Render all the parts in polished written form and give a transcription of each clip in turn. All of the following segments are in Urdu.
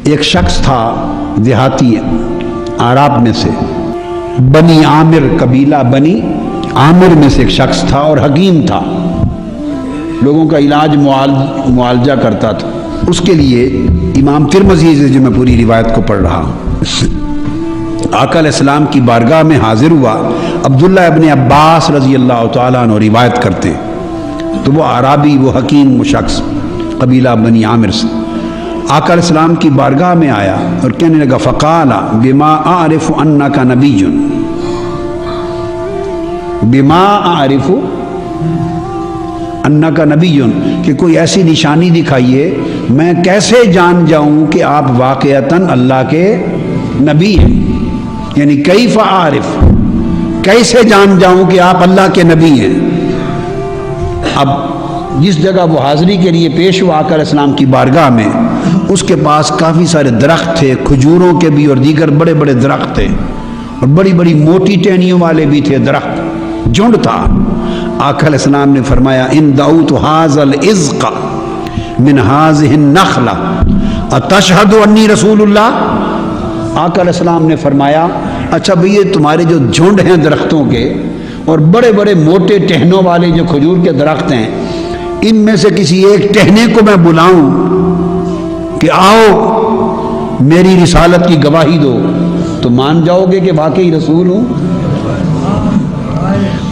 ایک شخص تھا دیہاتی اعراب میں سے، بنی عامر قبیلہ بنی عامر میں سے ایک شخص تھا اور حکیم تھا، لوگوں کا علاج معالجہ کرتا تھا۔ اس کے لیے امام ترمذی سے جو میں پوری روایت کو پڑھ رہا ہوں، آقا علیہ السلام کی بارگاہ میں حاضر ہوا۔ عبداللہ ابن عباس رضی اللہ تعالیٰ عنہ روایت کرتے ہیں، تو وہ اعرابی، وہ حکیم، وہ شخص قبیلہ بنی عامر سے آقا علیہ السلام کی بارگاہ میں آیا اور کہنے لگا فقال بما اعرف انک نبی، بما اعرف انک نبی، کہ کوئی ایسی نشانی دکھائیے میں کیسے جان جاؤں کہ آپ واقعتاً اللہ کے نبی ہیں، یعنی کیف اعرف، کیسے جان جاؤں کہ آپ اللہ کے نبی ہیں۔ اب جس جگہ وہ حاضری کے لیے پیش ہوا آقا علیہ السلام کی بارگاہ میں، اس کے پاس کافی سارے درخت تھے، کھجوروں کے بھی اور دیگر بڑے بڑے درخت تھے، اور بڑی بڑی موٹی ٹہنیوں والے بھی تھے، درخت جھنڈ تھا۔ آقا علیہ السلام نے فرمایا ان دعوت ھذا العزق من ھذہ النخلہ اتشہد انی رسول اللہ۔ آقا علیہ السلام نے فرمایا اچھا بھئی یہ تمہارے جو جھنڈ ہیں درختوں کے اور بڑے بڑے موٹے ٹہنوں والے جو کھجور کے درخت ہیں، ان میں سے کسی ایک ٹہنے کو میں بلاؤں کہ آؤ میری رسالت کی گواہی دو، تو مان جاؤ گے کہ واقعی رسول ہوں؟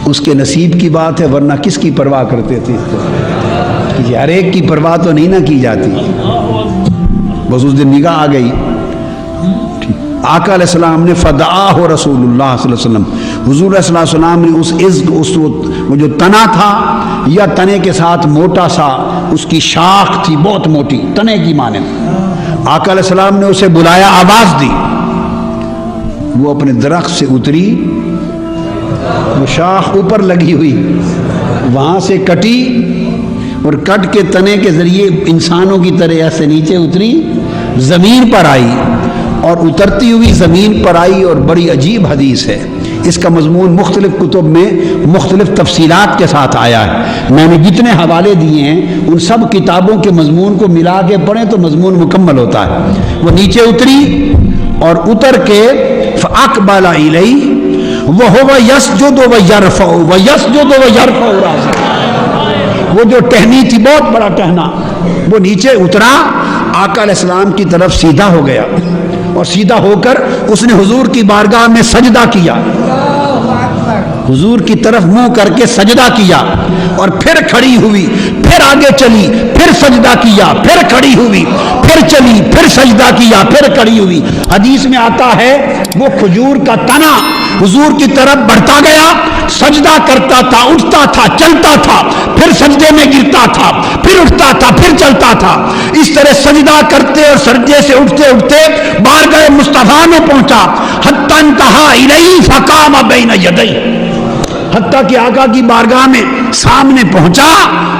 اس کے نصیب کی بات ہے، ورنہ کس کی پرواہ کرتے تھے؟ ہر ایک کی پرواہ تو نہیں نہ کی جاتی، بس اس دن نگاہ آ گئی۔ آقا علیہ السلام نے فدعاہ رسول اللہ صلی اللہ علیہ وسلم، حضور علیہ السلام نے اس عزق، وہ جو تنا تھا یا تنے کے ساتھ موٹا سا اس کی شاخ تھی بہت موٹی، تنے کی مانند، آقا علیہ السلام نے اسے بلایا، آواز دی، وہ اپنے درخت سے اتری، وہ شاخ اوپر لگی ہوئی وہاں سے کٹی اور کٹ کے تنے کے ذریعے انسانوں کی طرح ایسے نیچے اتری، زمین پر آئی، اور اترتی ہوئی زمین پر آئی، اور بڑی عجیب حدیث ہے، اس کا مضمون مختلف کتب میں مختلف تفصیلات کے ساتھ آیا ہے، میں نے جتنے حوالے دیے ہیں ان سب کتابوں کے مضمون کو ملا کے پڑھیں تو مضمون مکمل ہوتا ہے۔ وہ نیچے اتری اور اتر کے فاقبل الیہ وہو یسجد ویرفع ویسجد ویرفع راسہ، وہ جو ٹہنی تھی بہت بڑا ٹہنا، وہ نیچے اترا، آقا علیہ السلام کی طرف سیدھا ہو گیا، اور سیدھا ہو کر اس نے حضور کی بارگاہ میں سجدہ کیا، حضور کی طرف منہ کر کے سجدہ کیا، اور پھر کھڑی ہوئی، پھر آگے چلی، پھر سجدہ کیا، پھر کھڑی ہوئی، پھر چلی، پھر سجدہ کیا، پھر کھڑی ہوئی۔ حدیث میں آتا ہے وہ کھجور کا تنا حضور کی طرف بڑھتا گیا، سجدہ کرتا تھا، اٹھتا تھا، چلتا تھا، پھر سجدے میں گرتا تھا، پھر اٹھتا تھا، پھر چلتا تھا، اس طرح سجدہ کرتے اور سجدے سے اٹھتے اٹھتے بارگاہ مصطفیٰ میں پہنچا، حتی انتہا الیہ فقام بین یدیہ، حتیٰ کہ آقا کی بارگاہ میں سامنے پہنچا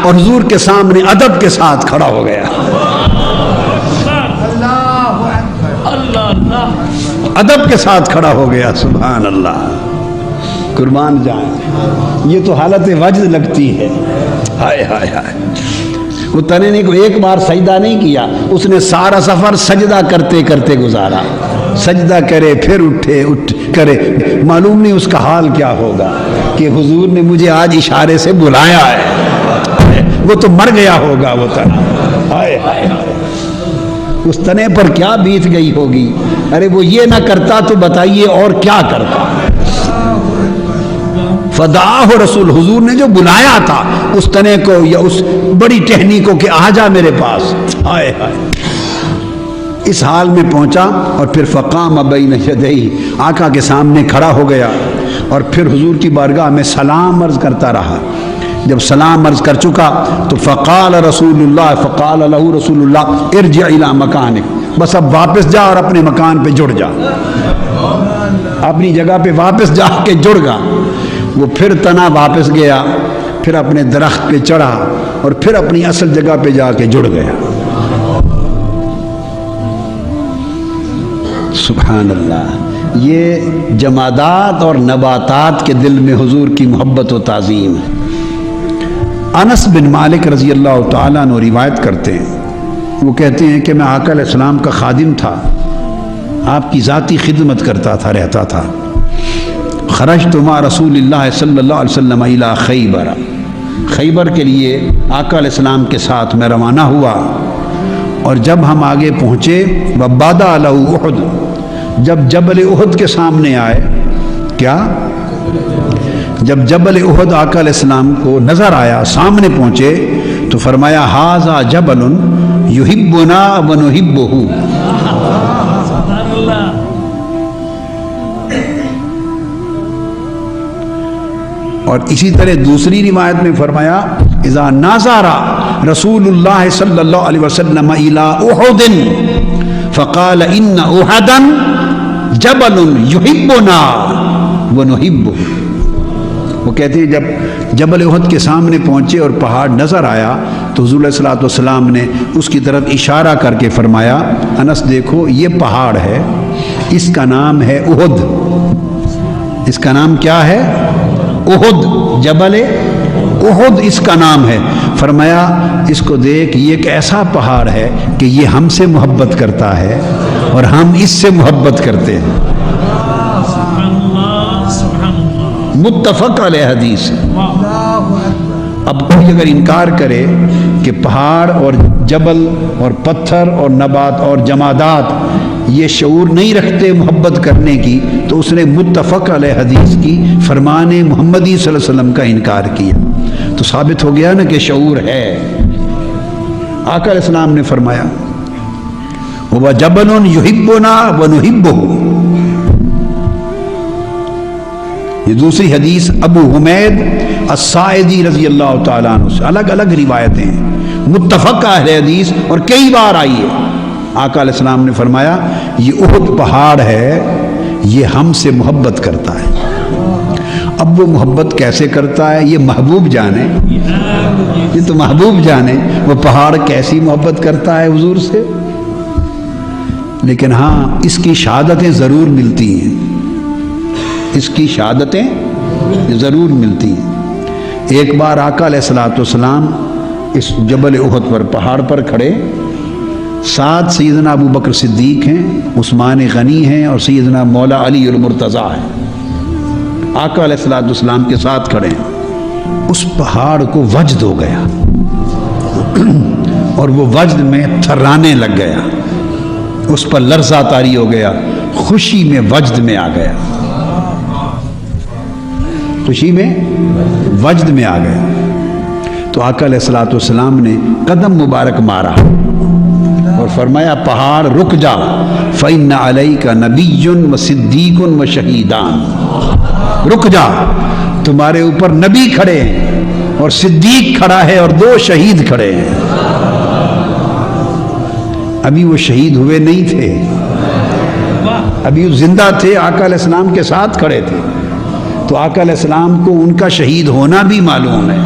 اور حضور کے سامنے ادب کے ساتھ کھڑا ہو گیا، ادب کے ساتھ کھڑا ہو گیا، سبحان اللہ، قربان جائیں، یہ تو حالت وجد لگتی ہے، ہائے ہائے ہائے۔ وہ تنے نے کو ایک بار سجدہ نہیں کیا، اس نے سارا سفر سجدہ کرتے کرتے گزارا، سجدہ کرے پھر اٹھے، اٹھ کرے، معلوم نہیں اس کا حال کیا ہوگا کہ حضور نے مجھے آج اشارے سے بلایا ہے، وہ تو مر گیا ہوگا وہ تنا، ہائے ہائے ہائے، اس تنے پر کیا بیت گئی ہوگی، ارے وہ یہ نہ کرتا تو بتائیے اور کیا کرتا۔ فدعاہ رسول، حضور نے جو بلایا تھا اس تنے کو یا اس بڑی ٹہنی کو کہ آ جا میرے پاس، ہائے ہائے، اس حال میں پہنچا، اور پھر فقام بین یدیہ، آقا کے سامنے کھڑا ہو گیا، اور پھر حضور کی بارگاہ میں سلام عرض کرتا رہا۔ جب سلام عرض کر چکا تو فقال رسول اللہ، فقال له رسول اللہ ارجع الى مکانک، بس اب واپس جا اور اپنے مکان پہ جڑ جا، اپنی جگہ پہ واپس جا کے جڑ گا۔ وہ پھر تنا واپس گیا، پھر اپنے درخت پہ چڑھا، اور پھر اپنی اصل جگہ پہ جا کے جڑ گیا، سبحان اللہ۔ یہ جمادات اور نباتات کے دل میں حضور کی محبت و تعظیم ہے۔ انس بن مالک رضی اللہ تعالیٰ عنہ روایت کرتے ہیں وہ کہتے ہیں کہ میں آقا علیہ السلام کا خادم تھا، آپ کی ذاتی خدمت کرتا تھا، رہتا تھا۔ خرجت مع رسول اللہ صلی اللہ علیہ وسلم الی خیبر، خیبر کے لیے آقا علیہ السلام کے ساتھ میں روانہ ہوا، اور جب ہم آگے پہنچے وبادا لہ احد، جب جبل احد کے سامنے آئے، کیا؟ جب جبل احد آقا علیہ السلام کو نظر آیا، سامنے پہنچے، تو فرمایا ھذا جبل یحبنا ونحبہ۔ اور اسی طرح دوسری روایت میں فرمایا اذا ناظر رسول اللہ صلی اللہ علیہ وسلم الی احد فقال ان احدا جبل یحبنا ونحبہ۔ وہ کہتے ہیں جب جبل احد کے سامنے پہنچے اور پہاڑ نظر آیا تو حضور علیہ الصلوۃ والسلام نے اس کی طرف اشارہ کر کے فرمایا انس دیکھو یہ پہاڑ ہے، اس کا نام ہے احد، اس کا نام کیا ہے؟ احد، جبل احد اس کا نام ہے۔ فرمایا اس کو دیکھ، یہ ایک ایسا پہاڑ ہے کہ یہ ہم سے محبت کرتا ہے اور ہم اس سے محبت کرتے ہیں۔ متفق علیہ حدیث۔ اب کوئی اگر انکار کرے کہ پہاڑ اور جبل اور پتھر اور نبات اور جمادات یہ شعور نہیں رکھتے محبت کرنے کی، تو اس نے متفق علیہ حدیث کی فرمان محمدی صلی اللہ علیہ وسلم کا انکار کیا، تو ثابت ہو گیا نا کہ شعور ہے۔ آقا علیہ السلام نے فرمایا وَجَبَلٌ يُحِبُّنَا وَنُحِبُّهُ۔ یہ دوسری حدیث ابو حمید الساعدی رضی اللہ تعالیٰ عنہ سے، الگ الگ روایتیں ہیں، متفق اہل حدیث اور کئی بار آئی ہے۔ آقا علیہ السلام نے فرمایا یہ احد پہاڑ ہے، یہ ہم سے محبت کرتا ہے۔ اب وہ محبت کیسے کرتا ہے یہ محبوب جانے، یہ تو محبوب جانے وہ پہاڑ کیسی محبت کرتا ہے حضور سے۔ لیکن ہاں اس کی شہادتیں ضرور ملتی ہیں، اس کی شہادتیں ضرور ملتی ہیں۔ ایک بار آقا علیہ الصلوۃ والسلام اس جبل احد پر پہاڑ پر کھڑے، ساتھ سیدنا ابو بکر صدیق ہیں، عثمان غنی ہیں اور سیدنا مولا علی المرتضیٰ ہیں، آقا علیہ الصلوۃ والسلام کے ساتھ کھڑے ہیں۔ اس پہاڑ کو وجد ہو گیا اور وہ وجد میں تھرانے لگ گیا، اس پر لرزہ طاری ہو گیا، خوشی میں وجد میں آ گیا، خوشی میں وجد میں آ گیا۔ تو آقا علیہ الصلوۃ والسلام نے قدم مبارک مارا اور فرمایا پہاڑ رک جا، فإن علیک نبی و صدیق و شہیدان، رک جا، تمہارے اوپر نبی کھڑے ہیں اور صدیق کھڑا ہے اور دو شہید کھڑے ہیں۔ ابھی وہ شہید ہوئے نہیں تھے، ابھی وہ زندہ تھے، آقا علیہ السلام کے ساتھ کھڑے تھے، تو آقا علیہ السلام کو ان کا شہید ہونا بھی معلوم ہے،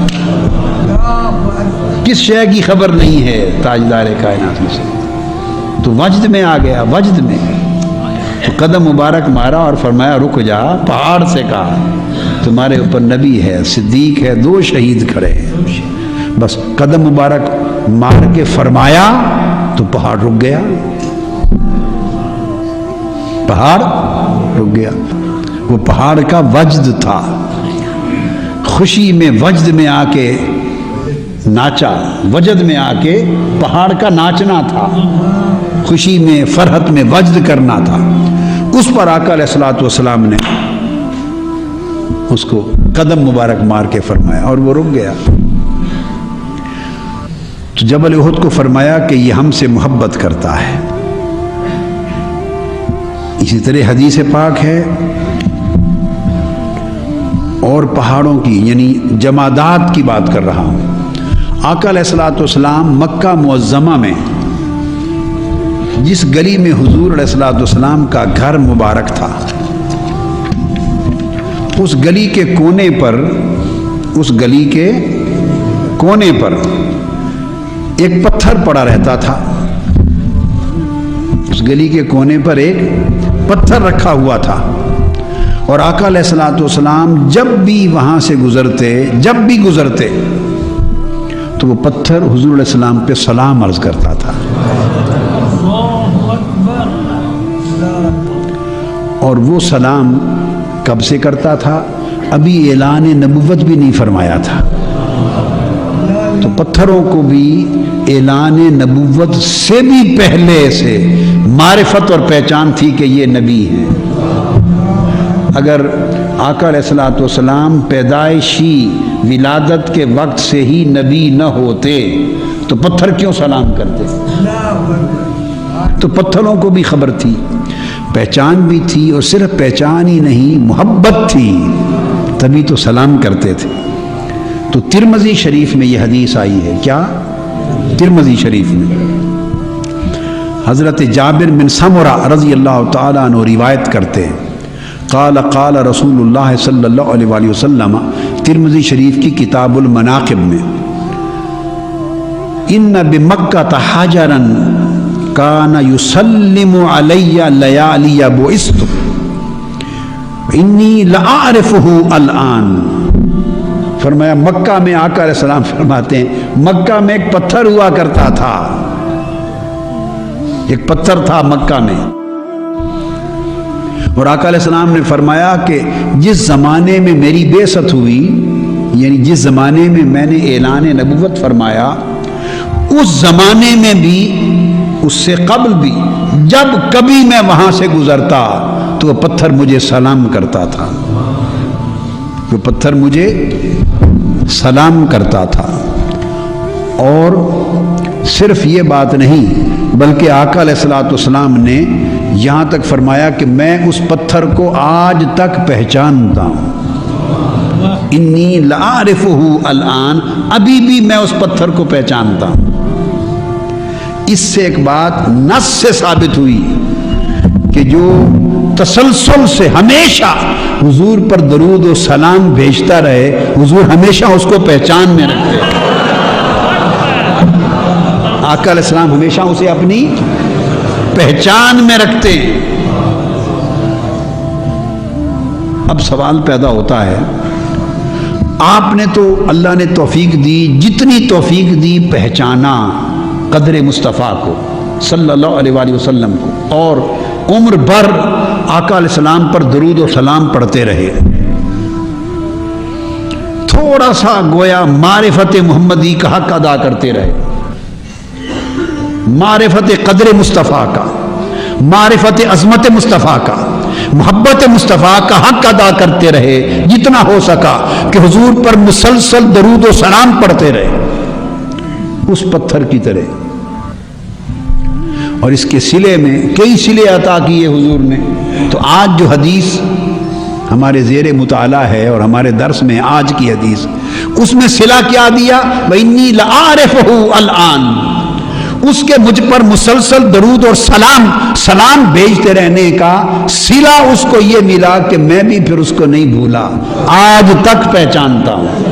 کس شے کی خبر نہیں ہے تاجدار کائنات میں سے، تو وجد میں آ گیا، وجد میں تو قدم مبارک مارا اور فرمایا رک جا، پہاڑ سے کہا تمہارے اوپر نبی ہے، صدیق ہے، دو شہید کھڑے ہیں۔ بس قدم مبارک مار کے فرمایا تو پہاڑ رک گیا، پہاڑ رک گیا۔ وہ پہاڑ کا وجد تھا، خوشی میں وجد میں آ کے ناچا، وجد میں آ کے پہاڑ کا ناچنا تھا، خوشی میں فرحت میں وجد کرنا تھا۔ اس پر آقا علیہ الصلوۃ والسلام نے اس کو قدم مبارک مار کے فرمایا اور وہ رک گیا۔ تو جبل احد کو فرمایا کہ یہ ہم سے محبت کرتا ہے۔ اسی طرح حدیث پاک ہے اور پہاڑوں کی یعنی جمادات کی بات کر رہا ہوں۔ آقا علیہ الصلوۃ والسلام مکہ معظمہ میں جس گلی میں حضور علیہ الصلوۃ والسلام کا گھر مبارک تھا، اس گلی کے کونے پر، اس گلی کے کونے پر ایک پتھر پڑا رہتا تھا، اس گلی کے کونے پر ایک پتھر رکھا ہوا تھا، اور آقا علیہ الصلوۃ والسلام جب بھی وہاں سے گزرتے، جب بھی گزرتے تو وہ پتھر حضور علیہ السلام پہ سلام عرض کرتا تھا، اور وہ سلام کب سے کرتا تھا؟ ابھی اعلان نبوت بھی نہیں فرمایا تھا، تو پتھروں کو بھی اعلان نبوت سے بھی پہلے سے معرفت اور پہچان تھی کہ یہ نبی ہیں۔ اگر آقا علیہ الصلوۃ والسلام پیدائشی ولادت کے وقت سے ہی نبی نہ ہوتے تو پتھر کیوں سلام کرتے؟ تو پتھروں کو بھی خبر تھی، پہچان بھی تھی، اور صرف پہچان ہی نہیں، محبت تھی، تبھی تو سلام کرتے تھے۔ تو ترمذی شریف میں یہ حدیث آئی ہے، کیا؟ ترمذی شریف میں حضرت جابر بن سمرہ رضی اللہ تعالیٰ عنہ روایت کرتے ہیں، قال قال رسول اللہ صلی اللہ علیہ وآلہ وسلم، ترمذی شریف کی کتاب المناقب میں، ان بمکہ حجرا کان یسلم علی لیالی بعثت انی لاعرفہ الآن۔ فرمایا مکہ میں آقا علیہ السلام فرماتے ہیں مکہ میں ایک پتھر ہوا کرتا تھا، ایک پتھر تھا مکہ میں، اور آقا علیہ السلام نے فرمایا کہ جس زمانے میں میری بعثت ہوئی، یعنی جس زمانے میں میں نے اعلان نبوت فرمایا، اس زمانے میں بھی، اس سے قبل بھی، جب کبھی میں وہاں سے گزرتا تو وہ پتھر مجھے سلام کرتا تھا، وہ پتھر مجھے سلام کرتا تھا۔ اور صرف یہ بات نہیں، بلکہ آقا علیہ الصلوۃ والسلام نے یہاں تک فرمایا کہ میں اس پتھر کو آج تک پہچانتا ہوں، انی لاعرفہ الآن، ابھی بھی میں اس پتھر کو پہچانتا ہوں۔ اس سے ایک بات نص سے ثابت ہوئی کہ جو تسلسل سے ہمیشہ حضور پر درود و سلام بھیجتا رہے، حضور ہمیشہ اس کو پہچان میں رکھتے، آقا علیہ السلام ہمیشہ اسے اپنی پہچان میں رکھتے ہیں۔ اب سوال پیدا ہوتا ہے، آپ نے تو، اللہ نے توفیق دی، جتنی توفیق دی پہچانا قدر مصطفیٰ کو صلی اللہ علیہ وآلہ وسلم کو، اور عمر بھر آقا علیہ السلام پر درود و سلام پڑھتے رہے، تھوڑا سا گویا معرفت محمدی کا حق ادا کرتے رہے، معرفت قدر مصطفیٰ کا، معرفت عظمت مصطفیٰ کا، محبت مصطفیٰ کا حق ادا کرتے رہے جتنا ہو سکا، کہ حضور پر مسلسل درود و سلام پڑھتے رہے اس پتھر کی طرح۔ اور اس کے صلے میں کئی صلے عطا کیے حضور نے۔ تو آج جو حدیث ہمارے زیر مطالعہ ہے اور ہمارے درس میں آج کی حدیث، اس میں صلہ کیا دیا؟ وَإِنِّي لَأَعْرِفُهُ الْآن، اس کے مجھ پر مسلسل درود اور سلام بھیجتے رہنے کا صلہ اس کو یہ ملا کہ میں بھی پھر اس کو نہیں بھولا، آج تک پہچانتا ہوں۔